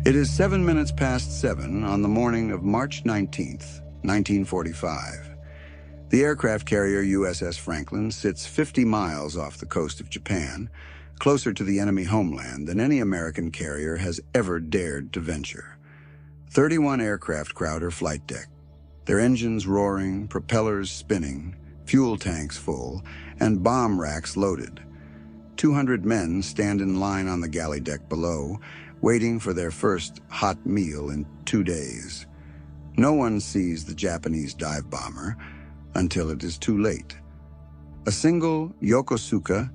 It is 7 minutes past 7 on the morning of March 19th, 1945. The aircraft carrier USS Franklin sits 50 miles off the coast of Japan, closer to the enemy homeland than any American carrier has ever dared to venture. 31 aircraft crowd her flight deck, their engines roaring, propellers spinning, fuel tanks full, and bomb racks loaded. 200 men stand in line on the galley deck below, waiting for their first hot meal in 2 days. No one sees the Japanese dive bomber until it is too late. A single Yokosuka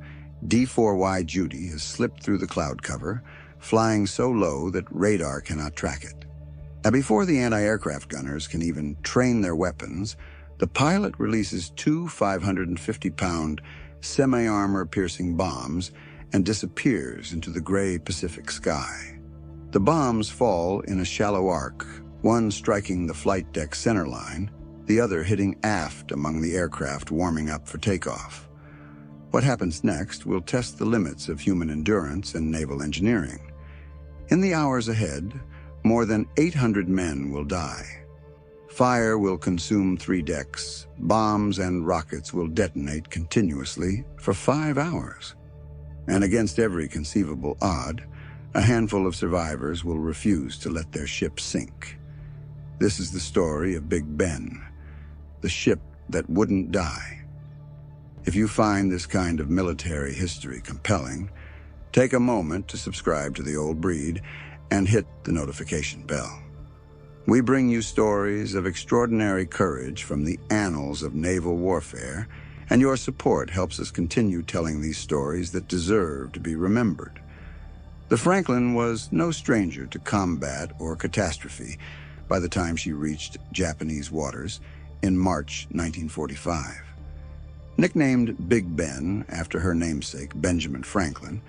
D4Y Judy has slipped through the cloud cover, flying so low that radar cannot track it. Now, before the anti-aircraft gunners can even train their weapons, the pilot releases two 550-pound semi-armor-piercing bombs and disappears into the gray Pacific sky. The bombs fall in a shallow arc, one striking the flight deck centerline, the other hitting aft among the aircraft warming up for takeoff. What happens next will test the limits of human endurance and naval engineering. In the hours ahead, more than 800 men will die. Fire will consume 3 decks. Bombs and rockets will detonate continuously for 5 hours. And against every conceivable odd, a handful of survivors will refuse to let their ship sink. This is the story of Big Ben, the ship that wouldn't die. If you find this kind of military history compelling, take a moment to subscribe to The Old Breed and hit the notification bell. We bring you stories of extraordinary courage from the annals of naval warfare, and your support helps us continue telling these stories that deserve to be remembered. The Franklin was no stranger to combat or catastrophe by the time she reached Japanese waters in March 1945. Nicknamed Big Ben after her namesake, Benjamin Franklin,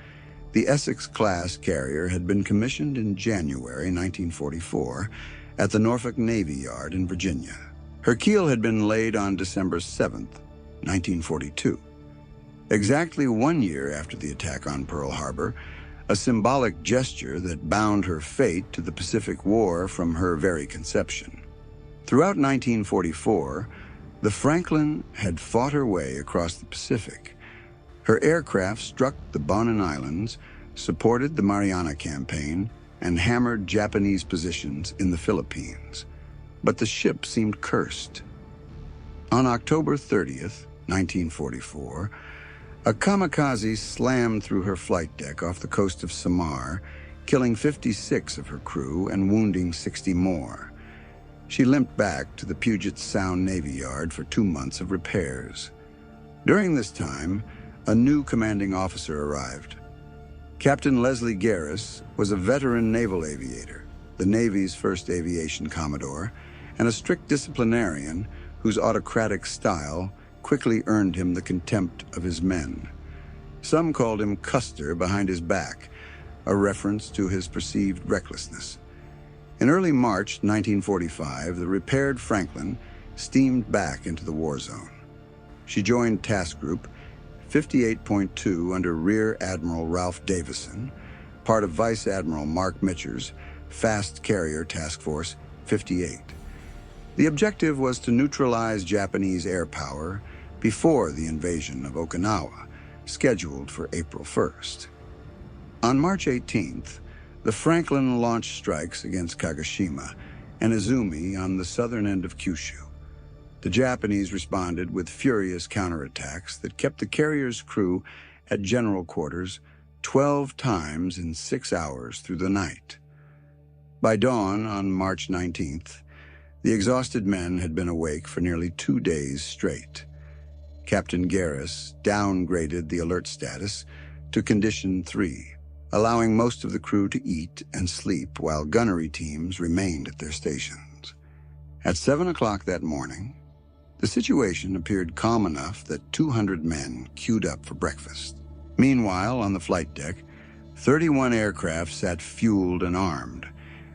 the Essex-class carrier had been commissioned in January 1944 at the Norfolk Navy Yard in Virginia. Her keel had been laid on December 7th, 1942. Exactly 1 year after the attack on Pearl Harbor, a symbolic gesture that bound her fate to the Pacific War from her very conception. Throughout 1944, the Franklin had fought her way across the Pacific. Her aircraft struck the Bonin Islands, supported the Mariana Campaign, and hammered Japanese positions in the Philippines. But the ship seemed cursed. On October 30th, 1944, a kamikaze slammed through her flight deck off the coast of Samar, killing 56 of her crew and wounding 60 more. She limped back to the Puget Sound Navy Yard for 2 months of repairs. During this time, a new commanding officer arrived. Captain Leslie Gehres was a veteran naval aviator, the Navy's first aviation commodore, and a strict disciplinarian whose autocratic style quickly earned him the contempt of his men. Some called him Custer behind his back, a reference to his perceived recklessness. In early March 1945, the repaired Franklin steamed back into the war zone. She joined Task Group 58.2 under Rear Admiral Ralph Davison, part of Vice Admiral Mark Mitcher's Fast Carrier Task Force 58. The objective was to neutralize Japanese air power before the invasion of Okinawa, scheduled for April 1st. On March 18th, the Franklin launched strikes against Kagoshima and Izumi on the southern end of Kyushu. The Japanese responded with furious counterattacks that kept the carrier's crew at general quarters 12 times in 6 hours through the night. By dawn on March 19th, the exhausted men had been awake for nearly 2 days straight. Captain Gehres downgraded the alert status to Condition 3, allowing most of the crew to eat and sleep while gunnery teams remained at their stations. At 7 o'clock that morning, the situation appeared calm enough that 200 men queued up for breakfast. Meanwhile, on the flight deck, 31 aircraft sat fueled and armed,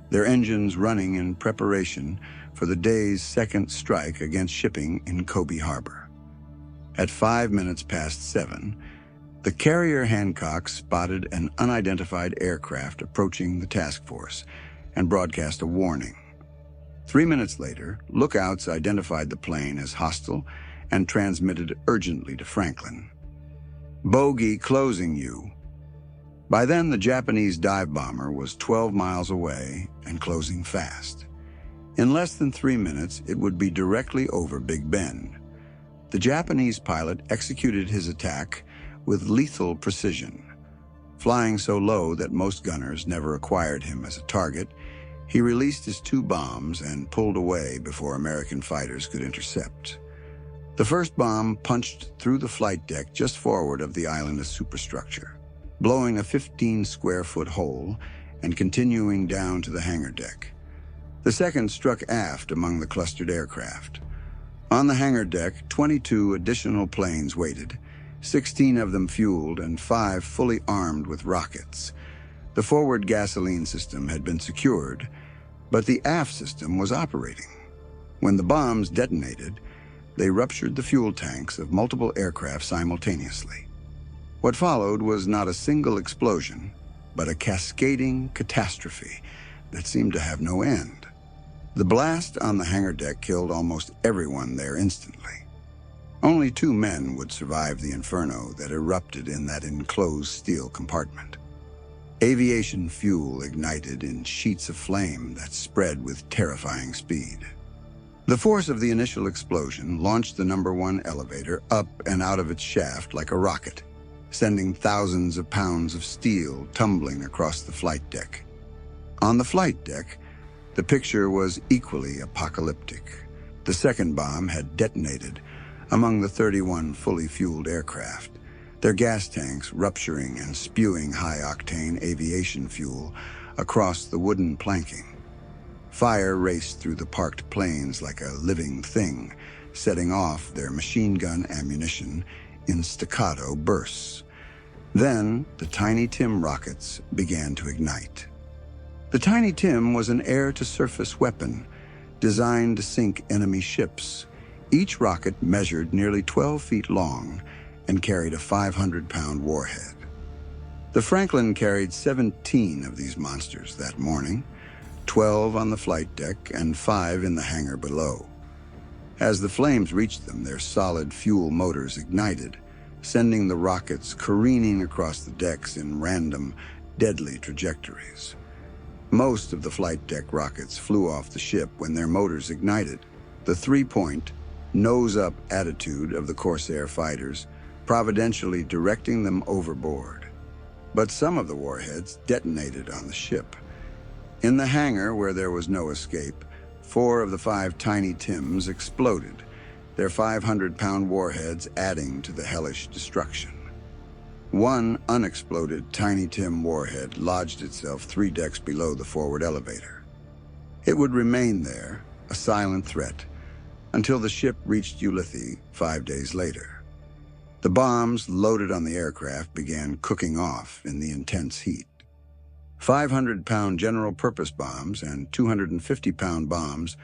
their engines running in preparation for the day's second strike against shipping in Kobe Harbor. At 5 minutes past 7, the carrier Hancock spotted an unidentified aircraft approaching the task force and broadcast a warning. 3 minutes later, lookouts identified the plane as hostile and transmitted urgently to Franklin. "Bogey closing you." By then, the Japanese dive bomber was 12 miles away and closing fast. In less than 3 minutes, it would be directly over Big Bend. The Japanese pilot executed his attack with lethal precision. Flying so low that most gunners never acquired him as a target, he released his 2 bombs and pulled away before American fighters could intercept. The first bomb punched through the flight deck just forward of the island's superstructure, blowing a 15-square-foot hole and continuing down to the hangar deck. The second struck aft among the clustered aircraft. On the hangar deck, 22 additional planes waited, 16 of them fueled and 5 fully armed with rockets. The forward gasoline system had been secured, but the aft system was operating. When the bombs detonated, they ruptured the fuel tanks of multiple aircraft simultaneously. What followed was not a single explosion, but a cascading catastrophe that seemed to have no end. The blast on the hangar deck killed almost everyone there instantly. Only 2 men would survive the inferno that erupted in that enclosed steel compartment. Aviation fuel ignited in sheets of flame that spread with terrifying speed. The force of the initial explosion launched the number 1 elevator up and out of its shaft like a rocket, sending thousands of pounds of steel tumbling across the flight deck. On the flight deck, the picture was equally apocalyptic. The second bomb had detonated among the 31 fully fueled aircraft, their gas tanks rupturing and spewing high-octane aviation fuel across the wooden planking. Fire raced through the parked planes like a living thing, setting off their machine gun ammunition in staccato bursts. Then, the Tiny Tim rockets began to ignite. The Tiny Tim was an air-to-surface weapon designed to sink enemy ships. Each rocket measured nearly 12 feet long and carried a 500-pound warhead. The Franklin carried 17 of these monsters that morning, 12 on the flight deck and 5 in the hangar below. As the flames reached them, their solid fuel motors ignited, sending the rockets careening across the decks in random, deadly trajectories. Most of the flight deck rockets flew off the ship when their motors ignited. The 3-point, nose-up attitude of the Corsair fighters providentially directing them overboard. But some of the warheads detonated on the ship. In the hangar, where there was no escape, 4 of the 5 Tiny Tims exploded, their 500-pound warheads adding to the hellish destruction. One unexploded Tiny Tim warhead lodged itself 3 decks below the forward elevator. It would remain there, a silent threat, until the ship reached Ulithi 5 days later. The bombs loaded on the aircraft began cooking off in the intense heat. 500-pound general-purpose bombs and 250-pound bombs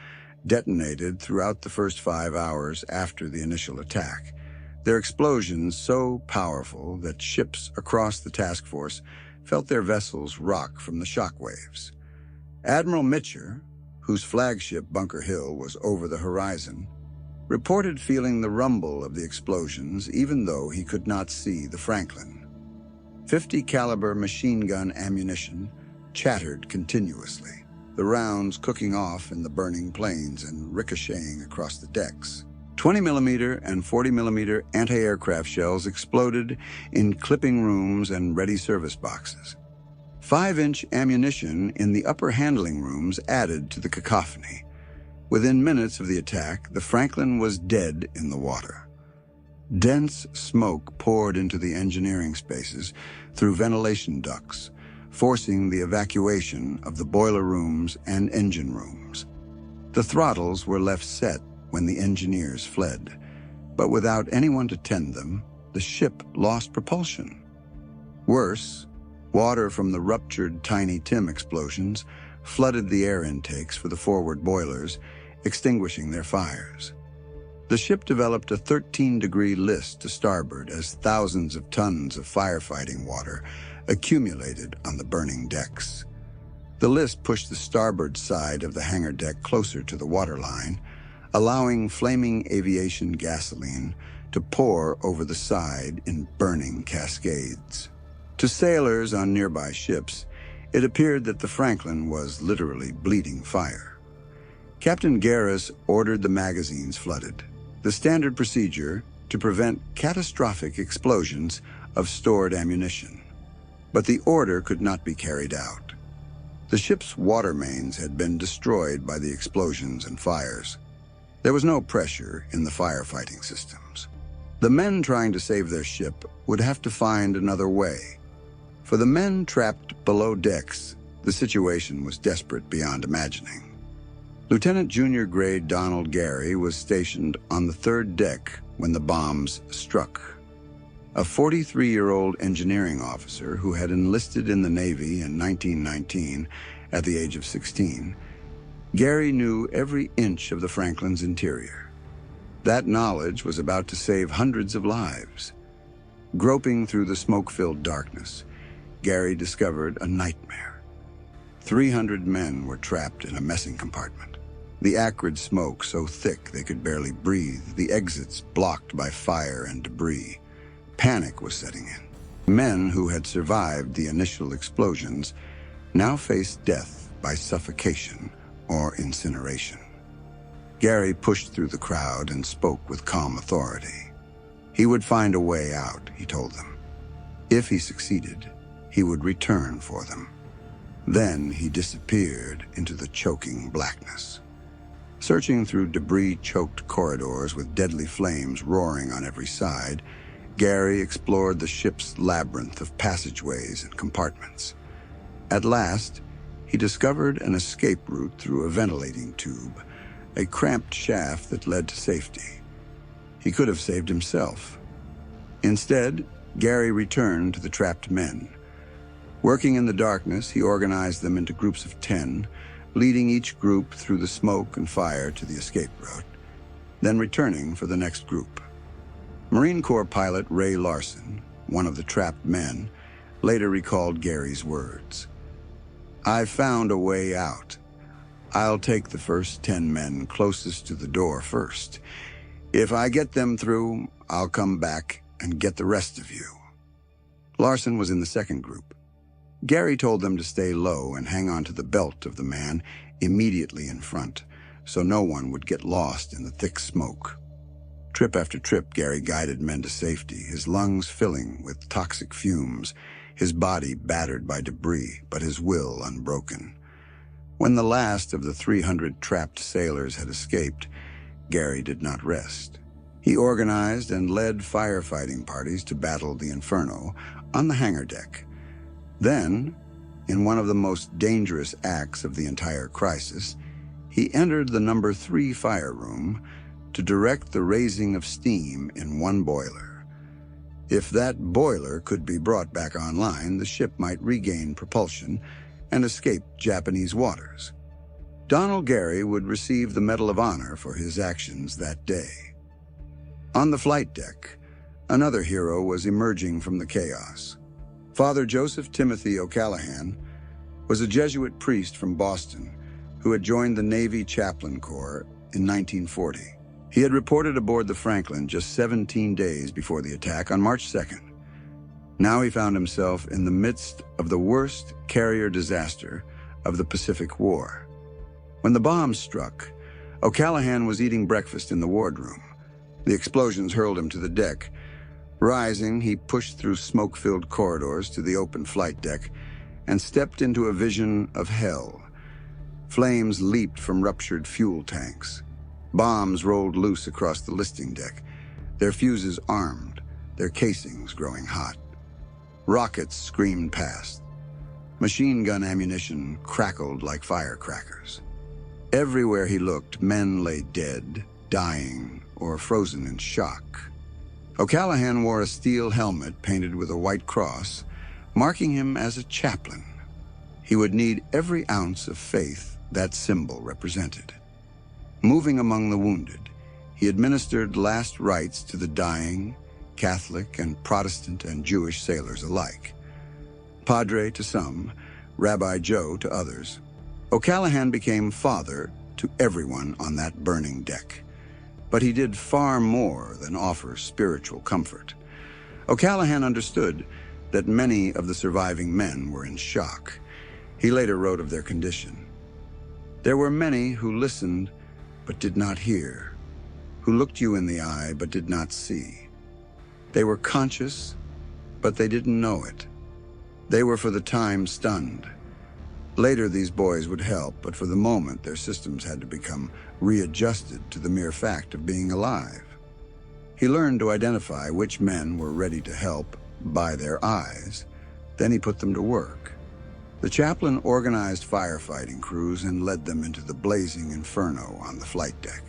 detonated throughout the first 5 hours after the initial attack, their explosions so powerful that ships across the task force felt their vessels rock from the shockwaves. Admiral Mitcher, whose flagship Bunker Hill was over the horizon, reported feeling the rumble of the explosions even though he could not see the Franklin. 50 caliber machine gun ammunition chattered continuously, the rounds cooking off in the burning planes and ricocheting across the decks. 20mm and 40mm anti-aircraft shells exploded in clipping rooms and ready service boxes. 5-inch ammunition in the upper handling rooms added to the cacophony. Within minutes of the attack, the Franklin was dead in the water. Dense smoke poured into the engineering spaces through ventilation ducts, forcing the evacuation of the boiler rooms and engine rooms. The throttles were left set when the engineers fled, but without anyone to tend them, the ship lost propulsion. Worse, water from the ruptured Tiny Tim explosions flooded the air intakes for the forward boilers, extinguishing their fires. The ship developed a 13-degree list to starboard as thousands of tons of firefighting water accumulated on the burning decks. The list pushed the starboard side of the hangar deck closer to the waterline, allowing flaming aviation gasoline to pour over the side in burning cascades. To sailors on nearby ships, it appeared that the Franklin was literally bleeding fire. Captain Gehres ordered the magazines flooded, the standard procedure to prevent catastrophic explosions of stored ammunition. But the order could not be carried out. The ship's water mains had been destroyed by the explosions and fires. There was no pressure in the firefighting systems. The men trying to save their ship would have to find another way. For the men trapped below decks, the situation was desperate beyond imagining. Lieutenant Junior Grade Donald Gehres was stationed on the third deck when the bombs struck. A 43-year-old engineering officer who had enlisted in the Navy in 1919 at the age of 16, Gehres knew every inch of the Franklin's interior. That knowledge was about to save hundreds of lives. Groping through the smoke-filled darkness, Gehres discovered a nightmare. 300 men were trapped in a messing compartment. The acrid smoke so thick they could barely breathe, the exits blocked by fire and debris. Panic was setting in. Men who had survived the initial explosions now faced death by suffocation or incineration. Gehres pushed through the crowd and spoke with calm authority. He would find a way out, he told them. If he succeeded, he would return for them. Then he disappeared into the choking blackness. Searching through debris-choked corridors with deadly flames roaring on every side, Gehres explored the ship's labyrinth of passageways and compartments. At last, he discovered an escape route through a ventilating tube, a cramped shaft that led to safety. He could have saved himself. Instead, Gehres returned to the trapped men. Working in the darkness, he organized them into groups of 10, leading each group through the smoke and fire to the escape route, then returning for the next group. Marine Corps pilot Ray Larson, one of the trapped men, later recalled Gehres' words. "I've found a way out. I'll take the first 10 men closest to the door first. If I get them through, I'll come back and get the rest of you." Larson was in the second group. Gehres told them to stay low and hang on to the belt of the man immediately in front, so no one would get lost in the thick smoke. Trip after trip, Gehres guided men to safety, his lungs filling with toxic fumes, his body battered by debris, but his will unbroken. When the last of the 300 trapped sailors had escaped, Gehres did not rest. He organized and led firefighting parties to battle the inferno on the hangar deck. Then, in one of the most dangerous acts of the entire crisis, he entered the number 3 fire room to direct the raising of steam in one boiler. If that boiler could be brought back online, the ship might regain propulsion and escape Japanese waters. Donald Gehres would receive the Medal of Honor for his actions that day. On the flight deck, another hero was emerging from the chaos. Father Joseph Timothy O'Callaghan was a Jesuit priest from Boston who had joined the Navy Chaplain Corps in 1940. He had reported aboard the Franklin just 17 days before the attack on March 2nd. Now he found himself in the midst of the worst carrier disaster of the Pacific War. When the bombs struck, O'Callaghan was eating breakfast in the wardroom. The explosions hurled him to the deck. Rising, he pushed through smoke-filled corridors to the open flight deck and stepped into a vision of hell. Flames leaped from ruptured fuel tanks. Bombs rolled loose across the listing deck, their fuses armed, their casings growing hot. Rockets screamed past. Machine gun ammunition crackled like firecrackers. Everywhere he looked, men lay dead, dying, or frozen in shock. O'Callaghan wore a steel helmet painted with a white cross, marking him as a chaplain. He would need every ounce of faith that symbol represented. Moving among the wounded, he administered last rites to the dying, Catholic and Protestant and Jewish sailors alike. Padre to some, Rabbi Joe to others. O'Callaghan became father to everyone on that burning deck. But he did far more than offer spiritual comfort. O'Callaghan understood that many of the surviving men were in shock. He later wrote of their condition. There were many who listened but did not hear, who looked you in the eye but did not see. They were conscious, but they didn't know it. They were for the time stunned. Later these boys would help, but for the moment their systems had to become readjusted to the mere fact of being alive. He learned to identify which men were ready to help by their eyes. Then he put them to work. The chaplain organized firefighting crews and led them into the blazing inferno on the flight deck.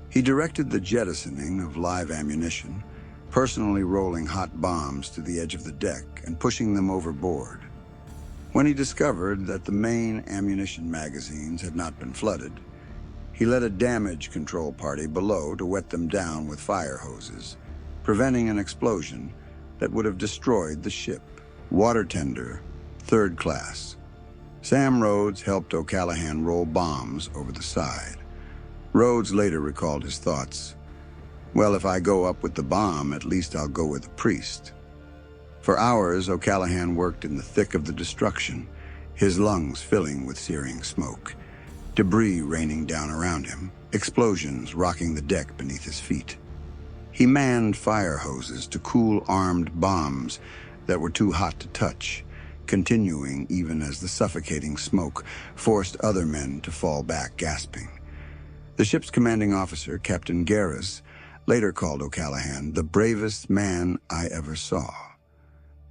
He directed the jettisoning of live ammunition, personally rolling hot bombs to the edge of the deck and pushing them overboard. When he discovered that the main ammunition magazines had not been flooded, he led a damage control party below to wet them down with fire hoses, preventing an explosion that would have destroyed the ship. Water tender, 3rd class. Sam Rhodes helped O'Callaghan roll bombs over the side. Rhodes later recalled his thoughts. Well, if I go up with the bomb, at least I'll go with the priest. For hours, O'Callaghan worked in the thick of the destruction, his lungs filling with searing smoke, debris raining down around him, explosions rocking the deck beneath his feet. He manned fire hoses to cool armed bombs that were too hot to touch, continuing even as the suffocating smoke forced other men to fall back gasping. The ship's commanding officer, Captain Gehres, later called O'Callaghan the bravest man I ever saw.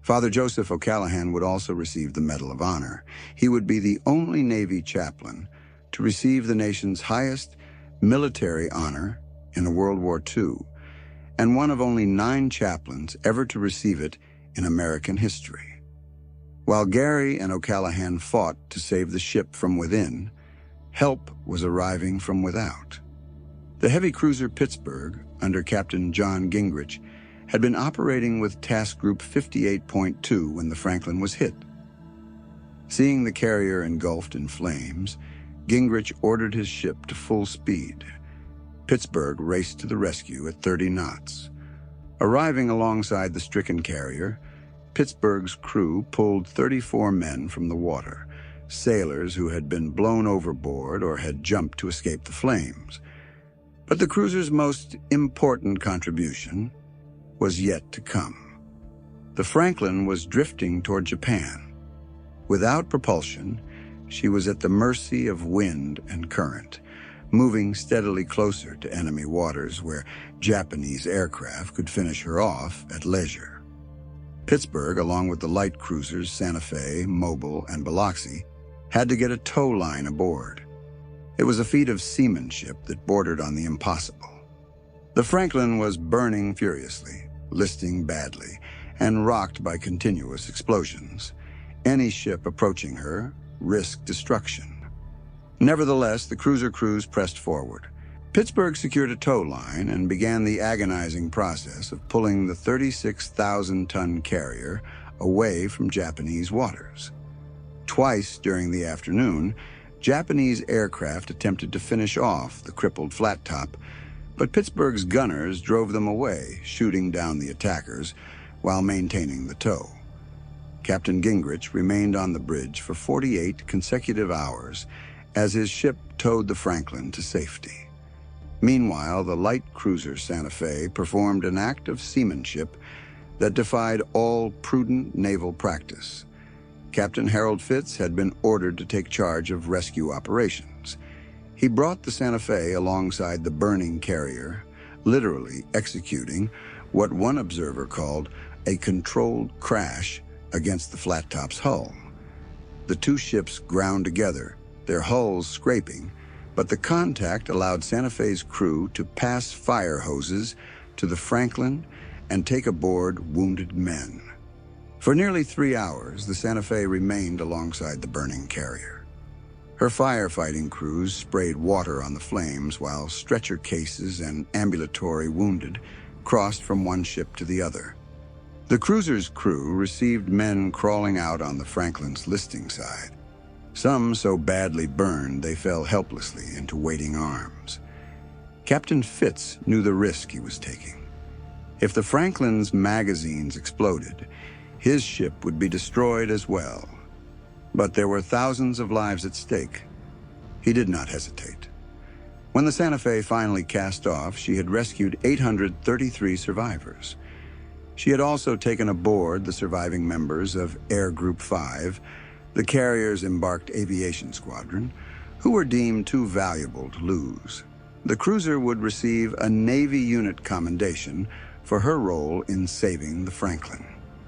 Father Joseph O'Callaghan would also receive the Medal of Honor. He would be the only Navy chaplain to receive the nation's highest military honor in World War II, and one of only 9 chaplains ever to receive it in American history. While Gary and O'Callaghan fought to save the ship from within, help was arriving from without. The heavy cruiser Pittsburgh, under Captain John Gingrich, had been operating with Task Group 58.2 when the Franklin was hit. Seeing the carrier engulfed in flames, Gingrich ordered his ship to full speed. Pittsburgh raced to the rescue at 30 knots. Arriving alongside the stricken carrier, Pittsburgh's crew pulled 34 men from the water, sailors who had been blown overboard or had jumped to escape the flames. But the cruiser's most important contribution was yet to come. The Franklin was drifting toward Japan. Without propulsion, she was at the mercy of wind and current, moving steadily closer to enemy waters where Japanese aircraft could finish her off at leisure. Pittsburgh, along with the light cruisers Santa Fe, Mobile, and Biloxi, had to get a tow line aboard. It was a feat of seamanship that bordered on the impossible. The Franklin was burning furiously, listing badly, and rocked by continuous explosions. Any ship approaching her risked destruction. Nevertheless, the cruiser crews pressed forward. Pittsburgh secured a tow line and began the agonizing process of pulling the 36,000-ton carrier away from Japanese waters. Twice during the afternoon, Japanese aircraft attempted to finish off the crippled flat top, but Pittsburgh's gunners drove them away, shooting down the attackers while maintaining the tow. Captain Gingrich remained on the bridge for 48 consecutive hours as his ship towed the Franklin to safety. Meanwhile, the light cruiser Santa Fe performed an act of seamanship that defied all prudent naval practice. Captain Harold Fitz had been ordered to take charge of rescue operations. He brought the Santa Fe alongside the burning carrier, literally executing what one observer called a controlled crash against the flat top's hull. The two ships ground together, their hulls scraping, but the contact allowed Santa Fe's crew to pass fire hoses to the Franklin and take aboard wounded men. For nearly 3 hours, the Santa Fe remained alongside the burning carrier. Her firefighting crews sprayed water on the flames while stretcher cases and ambulatory wounded crossed from one ship to the other. The cruiser's crew received men crawling out on the Franklin's listing side. Some so badly burned they fell helplessly into waiting arms. Captain Fitz knew the risk he was taking. If the Franklin's magazines exploded, his ship would be destroyed as well. But there were thousands of lives at stake. He did not hesitate. When the Santa Fe finally cast off, she had rescued 833 survivors. She had also taken aboard the surviving members of Air Group 5, the carrier's embarked aviation squadron, who were deemed too valuable to lose. The cruiser would receive a Navy unit commendation for her role in saving the Franklin.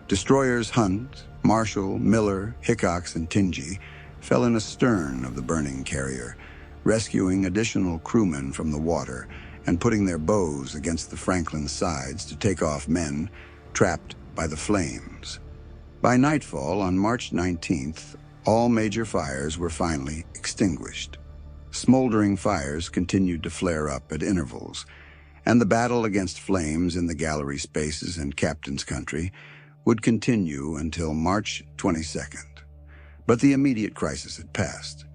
Destroyers Hunt, Marshall, Miller, Hickox, and Tingy fell in astern of the burning carrier, rescuing additional crewmen from the water and putting their bows against the Franklin's sides to take off men trapped by the flames. By nightfall on March 19th, all major fires were finally extinguished. Smoldering fires continued to flare up at intervals, and the battle against flames in the gallery spaces and captain's country would continue until March 22nd. But the immediate crisis had passed.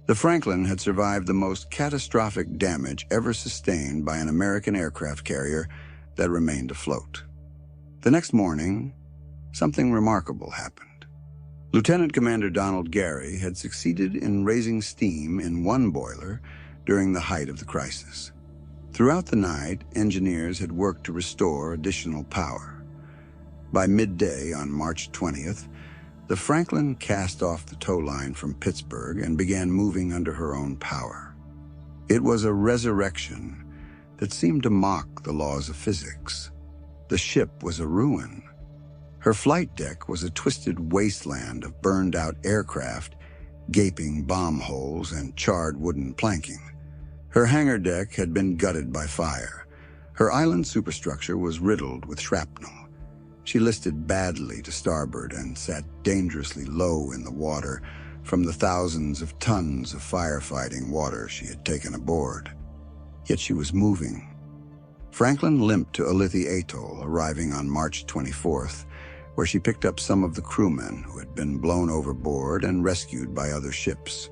The Franklin had survived the most catastrophic damage ever sustained by an American aircraft carrier that remained afloat. The next morning, something remarkable happened. Lieutenant Commander Donald Gehres had succeeded in raising steam in one boiler during the height of the crisis. Throughout the night, engineers had worked to restore additional power. By midday on March 20th, the Franklin cast off the tow line from Pittsburgh and began moving under her own power. It was a resurrection that seemed to mock the laws of physics. The ship was a ruin. Her flight deck was a twisted wasteland of burned-out aircraft, gaping bomb holes, and charred wooden planking. Her hangar deck had been gutted by fire. Her island superstructure was riddled with shrapnel. She listed badly to starboard and sat dangerously low in the water from the thousands of tons of firefighting water she had taken aboard. Yet she was moving. Franklin limped to Alethi Atoll, arriving on March 24th, where she picked up some of the crewmen who had been blown overboard and rescued by other ships.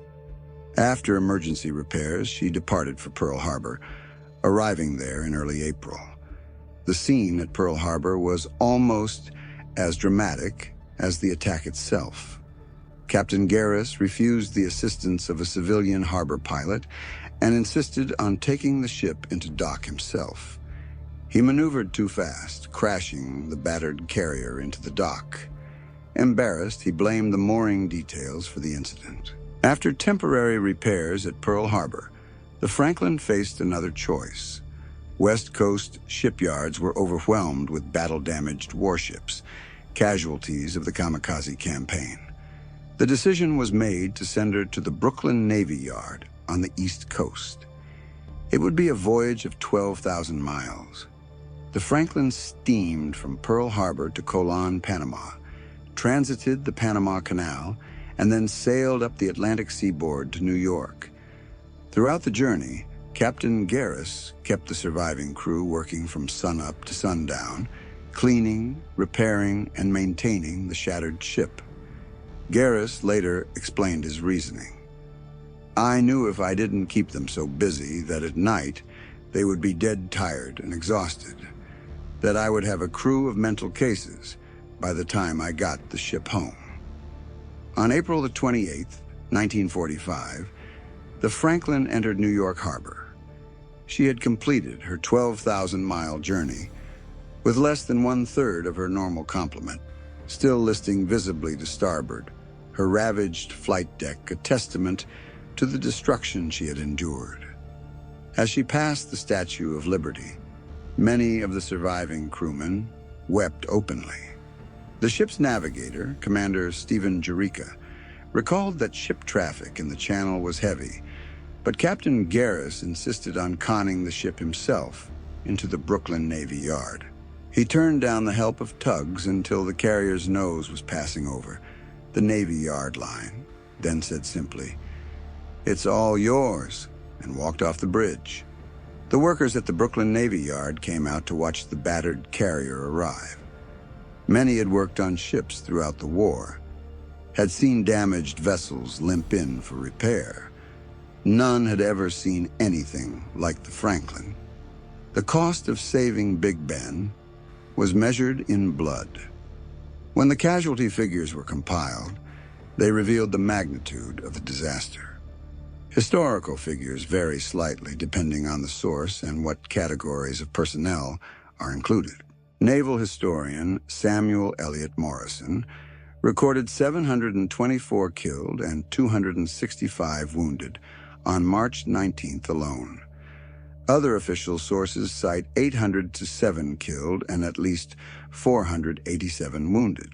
After emergency repairs, she departed for Pearl Harbor, arriving there in early April. The scene at Pearl Harbor was almost as dramatic as the attack itself. Captain Gehres refused the assistance of a civilian harbor pilot and insisted on taking the ship into dock himself. He maneuvered too fast, crashing the battered carrier into the dock. Embarrassed, he blamed the mooring details for the incident. After temporary repairs at Pearl Harbor, the Franklin faced another choice. West Coast shipyards were overwhelmed with battle-damaged warships, casualties of the kamikaze campaign. The decision was made to send her to the Brooklyn Navy Yard on the East Coast. It would be a voyage of 12,000 miles. The Franklin steamed from Pearl Harbor to Colon, Panama, transited the Panama Canal, and then sailed up the Atlantic seaboard to New York. Throughout the journey, Captain Gehres kept the surviving crew working from sunup to sundown, cleaning, repairing, and maintaining the shattered ship. Gehres later explained his reasoning. "I knew if I didn't keep them so busy that at night they would be dead tired and exhausted, that I would have a crew of mental cases by the time I got the ship home." On April the 28th, 1945, the Franklin entered New York Harbor. She had completed her 12,000-mile journey with less than one-third of her normal complement, still listing visibly to starboard, her ravaged flight deck a testament to the destruction she had endured. As she passed the Statue of Liberty, many of the surviving crewmen wept openly. The ship's navigator, Commander Stephen Jerica, recalled that ship traffic in the channel was heavy, but Captain Gehres insisted on conning the ship himself into the Brooklyn Navy Yard. He turned down the help of tugs until the carrier's nose was passing over the Navy Yard line, then said simply, "It's all yours," and walked off the bridge. The workers at the Brooklyn Navy Yard came out to watch the battered carrier arrive. Many had worked on ships throughout the war, had seen damaged vessels limp in for repair. None had ever seen anything like the Franklin. The cost of saving Big Ben was measured in blood. When the casualty figures were compiled, they revealed the magnitude of the disaster. Historical figures vary slightly depending on the source and what categories of personnel are included. Naval historian Samuel Eliot Morison recorded 724 killed and 265 wounded on March 19th alone. Other official sources cite 807 killed and at least 487 wounded.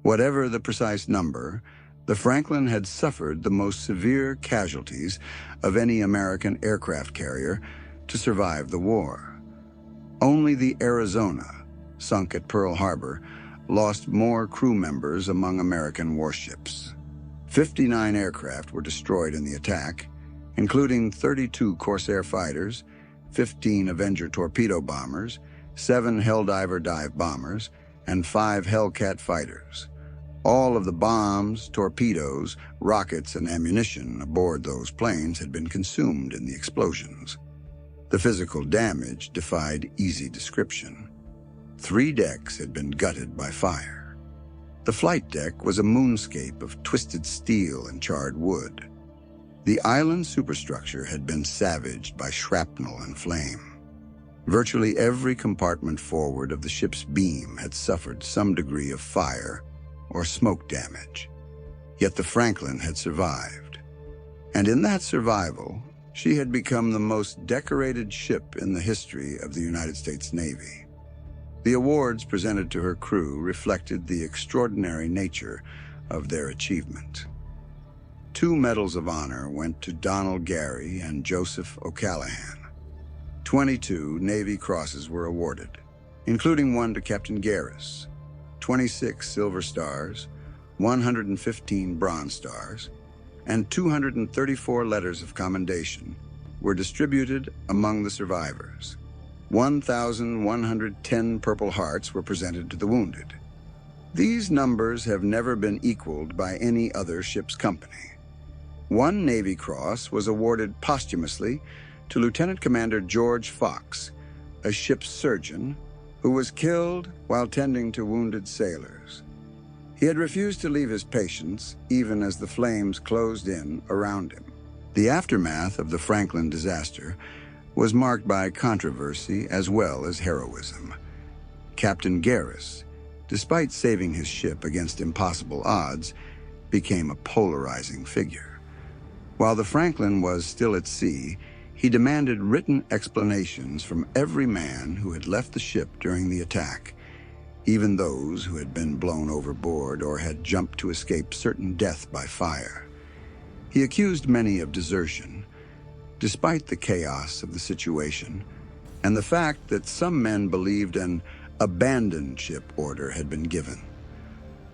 Whatever the precise number, the Franklin had suffered the most severe casualties of any American aircraft carrier to survive the war. Only the Arizona, sunk at Pearl Harbor, lost more crew members among American warships. 59 aircraft were destroyed in the attack, including 32 Corsair fighters, 15 Avenger torpedo bombers, 7 Helldiver dive bombers, and 5 Hellcat fighters. All of the bombs, torpedoes, rockets, and ammunition aboard those planes had been consumed in the explosions. The physical damage defied easy description. 3 decks had been gutted by fire. The flight deck was a moonscape of twisted steel and charred wood. The island superstructure had been savaged by shrapnel and flame. Virtually every compartment forward of the ship's beam had suffered some degree of fire or smoke damage. Yet the Franklin had survived. And in that survival, she had become the most decorated ship in the history of the United States Navy. The awards presented to her crew reflected the extraordinary nature of their achievement. 2 medals of honor went to Donald Gehres and Joseph O'Callaghan. 22 Navy crosses were awarded, including one to Captain Gehres. 26 Silver Stars, 115 Bronze Stars, and 234 letters of commendation were distributed among the survivors. 1,110 Purple Hearts were presented to the wounded. These numbers have never been equaled by any other ship's company. 1 Navy Cross was awarded posthumously to Lieutenant Commander George Fox, a ship's surgeon who was killed while tending to wounded sailors. He had refused to leave his patients even as the flames closed in around him. The aftermath of the Franklin disaster was marked by controversy as well as heroism. Captain Gehres, despite saving his ship against impossible odds, became a polarizing figure. While the Franklin was still at sea, he demanded written explanations from every man who had left the ship during the attack, even those who had been blown overboard or had jumped to escape certain death by fire. He accused many of desertion, despite the chaos of the situation and the fact that some men believed an abandoned ship order had been given.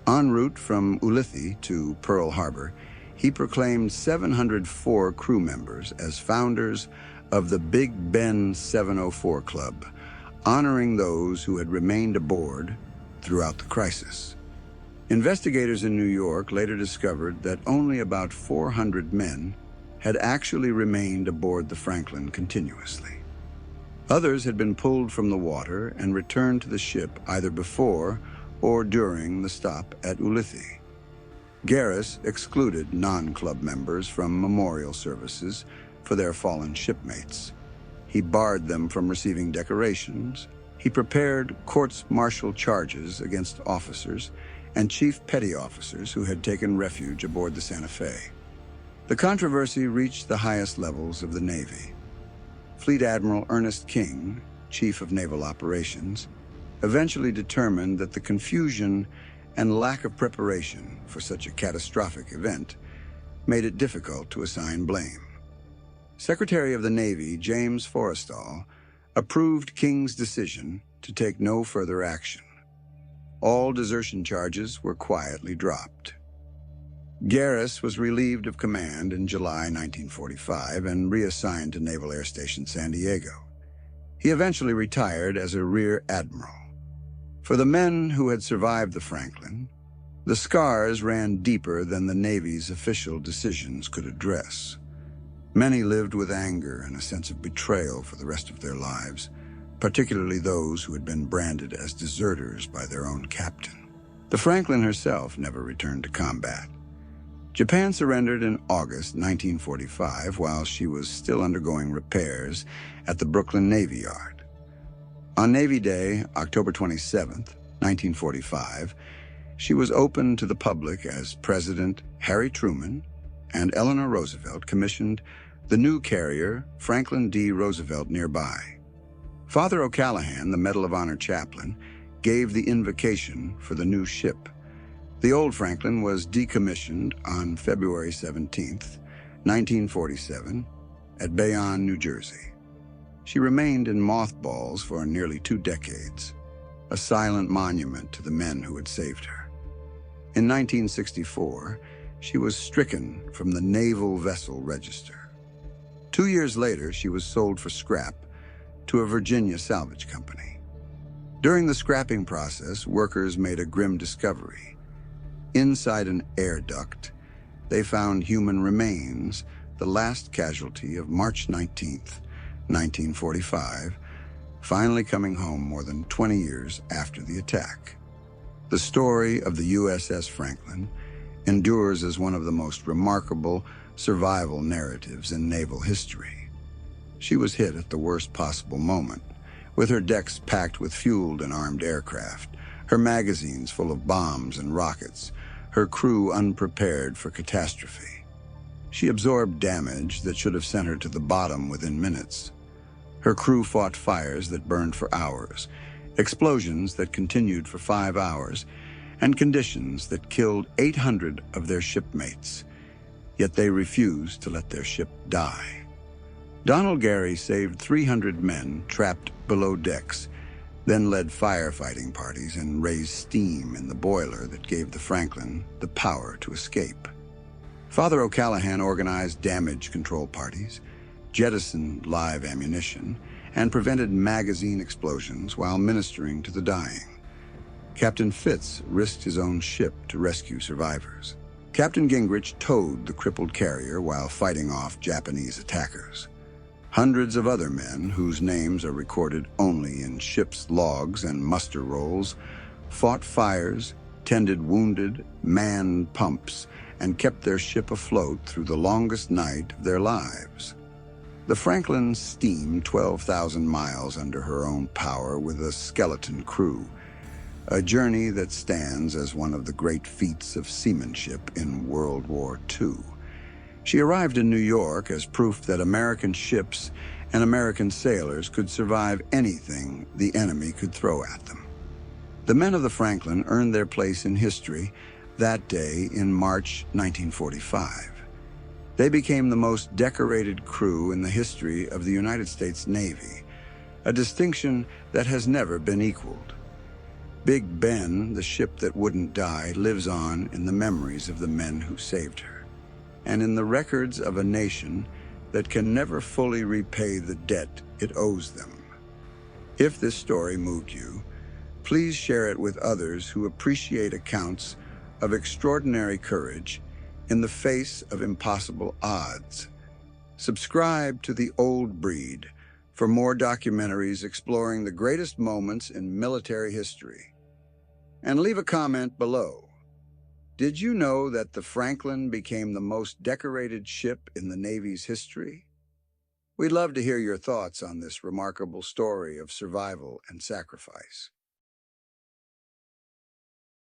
En route from Ulithi to Pearl Harbor, he proclaimed 704 crew members as founders of the Big Ben 704 Club, honoring those who had remained aboard throughout the crisis. Investigators in New York later discovered that only about 400 men had actually remained aboard the Franklin continuously. Others had been pulled from the water and returned to the ship either before or during the stop at Ulithi. Gehres excluded non-club members from memorial services for their fallen shipmates. He barred them from receiving decorations. He prepared courts-martial charges against officers and chief petty officers who had taken refuge aboard the Santa Fe. The controversy reached the highest levels of the Navy. Fleet Admiral Ernest King, Chief of Naval Operations, eventually determined that the confusion and lack of preparation for such a catastrophic event made it difficult to assign blame. Secretary of the Navy James Forrestal approved King's decision to take no further action. All desertion charges were quietly dropped. Gehres was relieved of command in July 1945 and reassigned to Naval Air Station San Diego. He eventually retired as a Rear Admiral. For the men who had survived the Franklin, the scars ran deeper than the Navy's official decisions could address. Many lived with anger and a sense of betrayal for the rest of their lives, particularly those who had been branded as deserters by their own captain. The Franklin herself never returned to combat. Japan surrendered in August 1945 while she was still undergoing repairs at the Brooklyn Navy Yard. On Navy Day, October 27, 1945, she was opened to the public as President Harry Truman and Eleanor Roosevelt commissioned the new carrier Franklin D. Roosevelt nearby. Father O'Callaghan, the Medal of Honor chaplain, gave the invocation for the new ship. The old Franklin was decommissioned on February 17, 1947, at Bayonne, New Jersey. She remained in mothballs for nearly 2 decades, a silent monument to the men who had saved her. In 1964, she was stricken from the Naval Vessel Register. 2 years later, she was sold for scrap to a Virginia salvage company. During the scrapping process, workers made a grim discovery. Inside an air duct, they found human remains, the last casualty of March 19, 1945, finally coming home more than 20 years after the attack. The story of the USS Franklin endures as one of the most remarkable survival narratives in naval history. She was hit at the worst possible moment, with her decks packed with fueled and armed aircraft, her magazines full of bombs and rockets, her crew unprepared for catastrophe. She absorbed damage that should have sent her to the bottom within minutes. Her crew fought fires that burned for hours, explosions that continued for 5 hours, and conditions that killed 800 of their shipmates. Yet they refused to let their ship die. Donald Gehres saved 300 men trapped below decks, then led firefighting parties and raised steam in the boiler that gave the Franklin the power to escape. Father O'Callaghan organized damage control parties, jettisoned live ammunition, and prevented magazine explosions while ministering to the dying. Captain Fitz risked his own ship to rescue survivors. Captain Gingrich towed the crippled carrier while fighting off Japanese attackers. Hundreds of other men, whose names are recorded only in ship's logs and muster rolls, fought fires, tended wounded, manned pumps, and kept their ship afloat through the longest night of their lives. The Franklin steamed 12,000 miles under her own power with a skeleton crew, a journey that stands as one of the great feats of seamanship in World War II. She arrived in New York as proof that American ships and American sailors could survive anything the enemy could throw at them. The men of the Franklin earned their place in history that day in March 1945. They became the most decorated crew in the history of the United States Navy, a distinction that has never been equaled. Big Ben, the ship that wouldn't die, lives on in the memories of the men who saved her, and in the records of a nation that can never fully repay the debt it owes them. If this story moved you, please share it with others who appreciate accounts of extraordinary courage in the face of impossible odds. Subscribe to The Old Breed for more documentaries exploring the greatest moments in military history. And leave a comment below. Did you know that the Franklin became the most decorated ship in the Navy's history? We'd love to hear your thoughts on this remarkable story of survival and sacrifice.